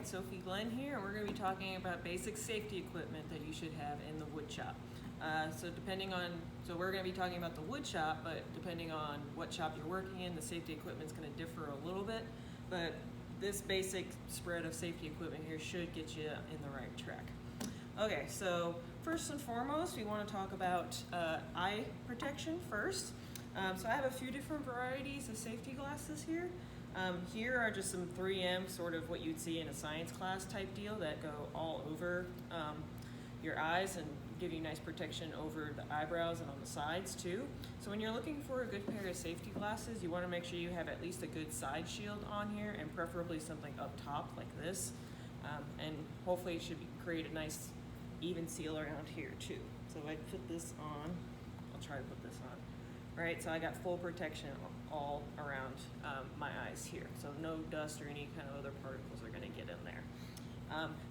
Alright, Sophie Glenn here, and we're going to be talking about basic safety equipment that you should have in the wood shop. So we're going to be talking about the wood shop, but depending on what shop you're working in, the safety equipment is going to differ a little bit. But this basic spread of safety equipment here should get you in the right track. Okay, so first and foremost, we want to talk about eye protection first. So I have a few different varieties of safety glasses here. Here are just some 3M, sort of what you'd see in a science class type deal that go all over your eyes and give you nice protection over the eyebrows and on the sides too. So when you're looking for a good pair of safety glasses, you want to make sure you have at least a good side shield on here, and preferably something up top like this. And hopefully it should create a nice even seal around here too. So if I put this on, I'll try to put this on. Right, so I got full protection all around my eyes here. So no dust or any kind of other particles are gonna get in there.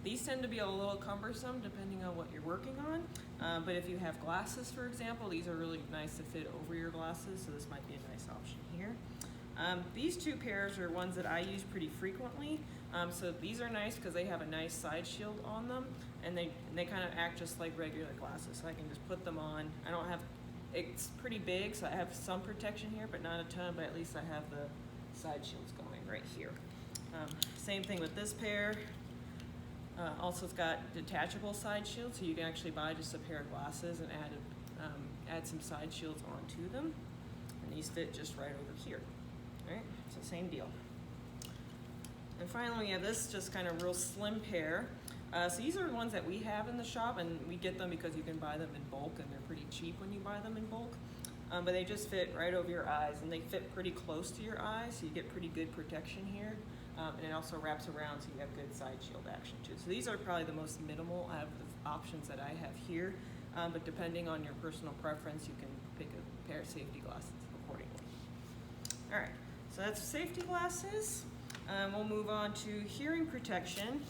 These tend to be a little cumbersome depending on what you're working on. But if you have glasses, for example, these are really nice to fit over your glasses, so this might be a nice option here. These two pairs are ones that I use pretty frequently. So these are nice because they have a nice side shield on them, and they kind of act just like regular glasses. So I can just put them on. It's pretty big, so I have some protection here, but not a ton, but at least I have the side shields going right here. Same thing with this pair. Also, it's got detachable side shields, so you can actually buy just a pair of glasses and add some side shields onto them. And these fit just right over here. All right, so same deal. And finally, we have this just kind of real slim pair. So these are the ones that we have in the shop, and we get them because you can buy them in bulk, and they're pretty cheap when you buy them in bulk. But they just fit right over your eyes, and they fit pretty close to your eyes, so you get pretty good protection here. And it also wraps around, so you have good side shield action too. So these are probably the most minimal out of the options that I have here. But depending on your personal preference, you can pick a pair of safety glasses accordingly. All right, so that's safety glasses. We'll move on to hearing protection.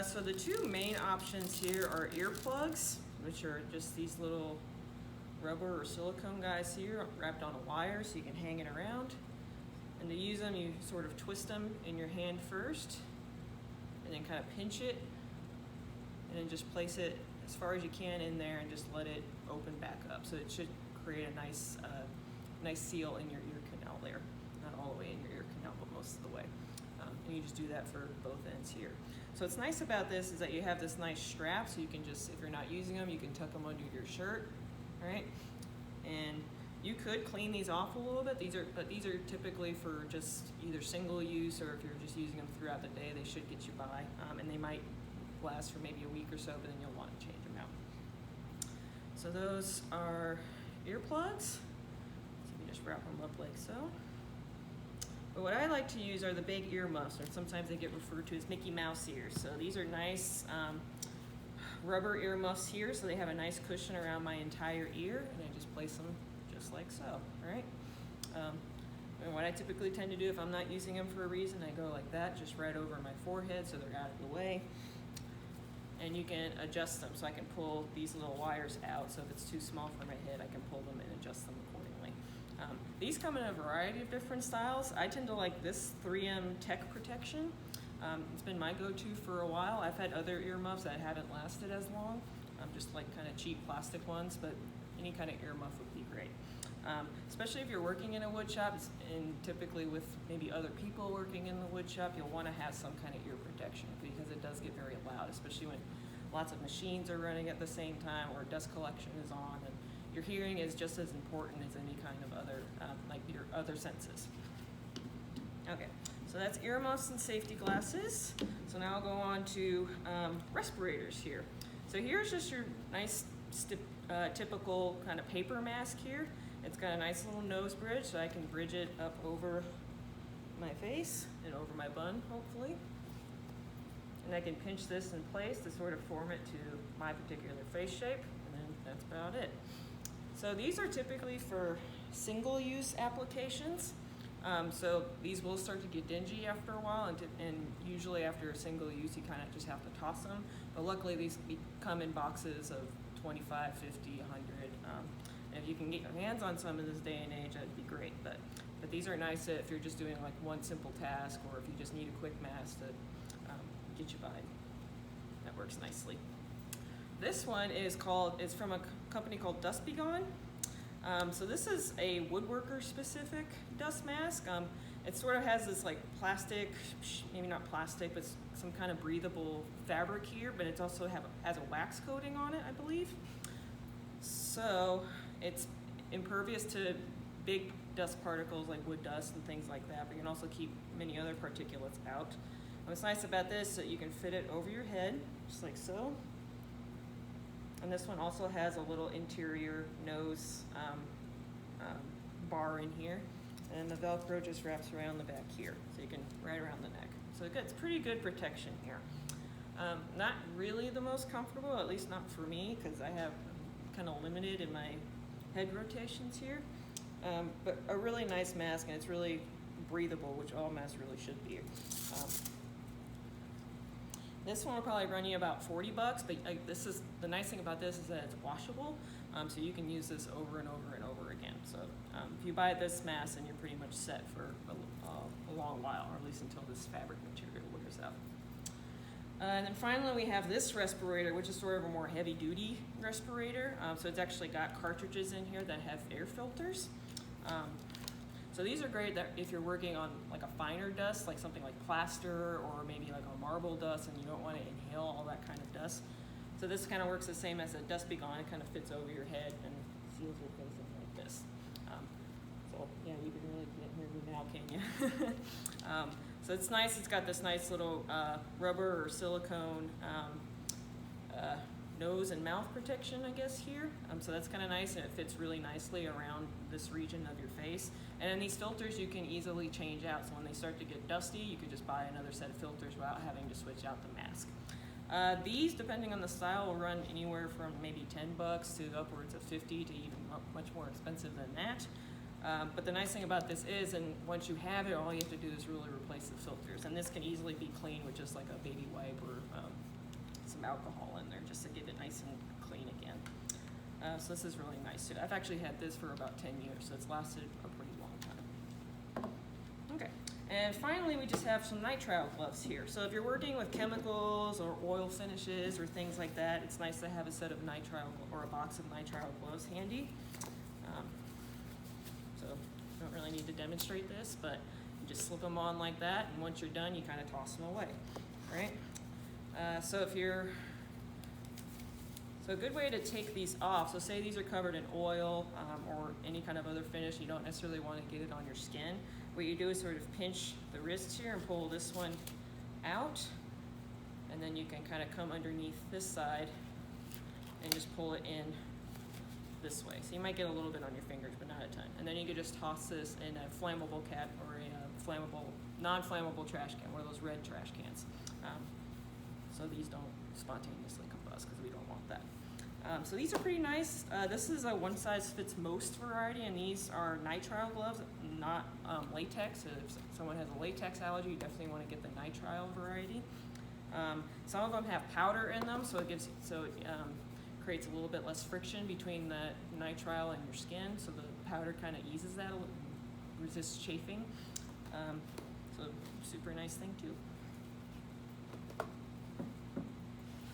So the two main options here are earplugs, which are just these little rubber or silicone guys here wrapped on a wire so you can hang it around. And to use them, you sort of twist them in your hand first, and then kind of pinch it, and then just place it as far as you can in there and just let it open back up. So it should create a nice seal in your ear canal there. Not all the way in your ear canal, but most of the way. And you just do that for both ends here. So what's nice about this is that you have this nice strap, so you can just, if you're not using them, you can tuck them under your shirt, right? And you could clean these off a little bit. These are typically for just either single use, or if you're just using them throughout the day, they should get you by. And they might last for maybe a week or so, but then you'll want to change them out. So those are earplugs. So you just wrap them up like so. But what I like to use are the big earmuffs, or sometimes they get referred to as Mickey Mouse ears. So these are nice rubber earmuffs here, so they have a nice cushion around my entire ear, and I just place them just like so, right? And what I typically tend to do if I'm not using them for a reason, I go like that, just right over my forehead so they're out of the way. And you can adjust them, so I can pull these little wires out, so if it's too small for my head, I can pull them and adjust them accordingly. These come in a variety of different styles. I tend to like this 3M Tech Protection. It's been my go-to for a while. I've had other earmuffs that haven't lasted as long, just like kind of cheap plastic ones, but any kind of earmuff would be great. Especially if you're working in a wood shop, and typically with maybe other people working in the wood shop, you'll want to have some kind of ear protection because it does get very loud, especially when lots of machines are running at the same time or dust collection is on, and your hearing is just as important as any kind of other, like your other senses. Okay, so that's earmuffs and safety glasses. So now I'll go on to respirators here. So here's just your nice typical kind of paper mask here. It's got a nice little nose bridge, so I can bridge it up over my face and over my bun, hopefully. And I can pinch this in place to sort of form it to my particular face shape, and then that's about it. So these are typically for single-use applications. So these will start to get dingy after a while, and usually after a single use, you kind of just have to toss them. But luckily, these come in boxes of 25, 50, 100. And if you can get your hands on some in this day and age, that'd be great. But these are nice if you're just doing like one simple task, or if you just need a quick mask to get you by. That works nicely. This one is from a company called Dust Be Gone. So this is a woodworker specific dust mask. It sort of has this like plastic, maybe not plastic, but some kind of breathable fabric here, but it also has a wax coating on it, I believe. So it's impervious to big dust particles like wood dust and things like that, but you can also keep many other particulates out. And what's nice about this is that you can fit it over your head, just like so. And this one also has a little interior nose bar in here. And the Velcro just wraps around the back here, so you can right around the neck. So it's pretty good protection here. Not really the most comfortable, at least not for me, because I have kind of limited in my head rotations here. But a really nice mask, and it's really breathable, which all masks really should be. This one will probably run you about $40, but this is the nice thing about this is that it's washable, so you can use this over and over and over again. So if you buy this mask, then you're pretty much set for a long while, or at least until this fabric material wears out. And then finally we have this respirator, which is sort of a more heavy-duty respirator. So it's actually got cartridges in here that have air filters. So these are great that if you're working on like a finer dust, like something like plaster or maybe like a marble dust, and you don't want to inhale all that kind of dust. So this kind of works the same as a Dust Be Gone. It kind of fits over your head and seals your face in like this. So yeah, you can really can't hear me now, can you? So it's nice. It's got this nice little rubber or silicone nose and mouth protection, I guess, here. So that's kind of nice, and it fits really nicely around this region of your face. And then these filters you can easily change out, so when they start to get dusty, you could just buy another set of filters without having to switch out the mask. These, depending on the style, will run anywhere from maybe $10 to upwards of $50 to even much more expensive than that. But the nice thing about this is, and once you have it, all you have to do is really replace the filters. And this can easily be cleaned with just like a baby wipe or some alcohol in there just to get it nice and clean again. So this is really nice too. I've actually had this for about 10 years, so it's lasted a pretty long time. Okay, and finally we just have some nitrile gloves here. So if you're working with chemicals or oil finishes or things like that, it's nice to have a set of nitrile or a box of nitrile gloves handy. So you don't really need to demonstrate this, but you just slip them on like that, and once you're done, you kind of toss them away, right? So a good way to take these off, so say these are covered in oil or any kind of other finish, you don't necessarily want to get it on your skin. What you do is sort of pinch the wrists here and pull this one out, and then you can kind of come underneath this side and just pull it in this way. So you might get a little bit on your fingers, but not a ton. And then you can just toss this in a flammable cap or a non-flammable trash can, one of those red trash cans. So these don't spontaneously combust because we don't want that. So these are pretty nice. This is a one-size-fits-most variety, and these are nitrile gloves, not latex. So if someone has a latex allergy, you definitely want to get the nitrile variety. Some of them have powder in them, so it creates a little bit less friction between the nitrile and your skin, so the powder kind of eases that, resists chafing. So super nice thing too.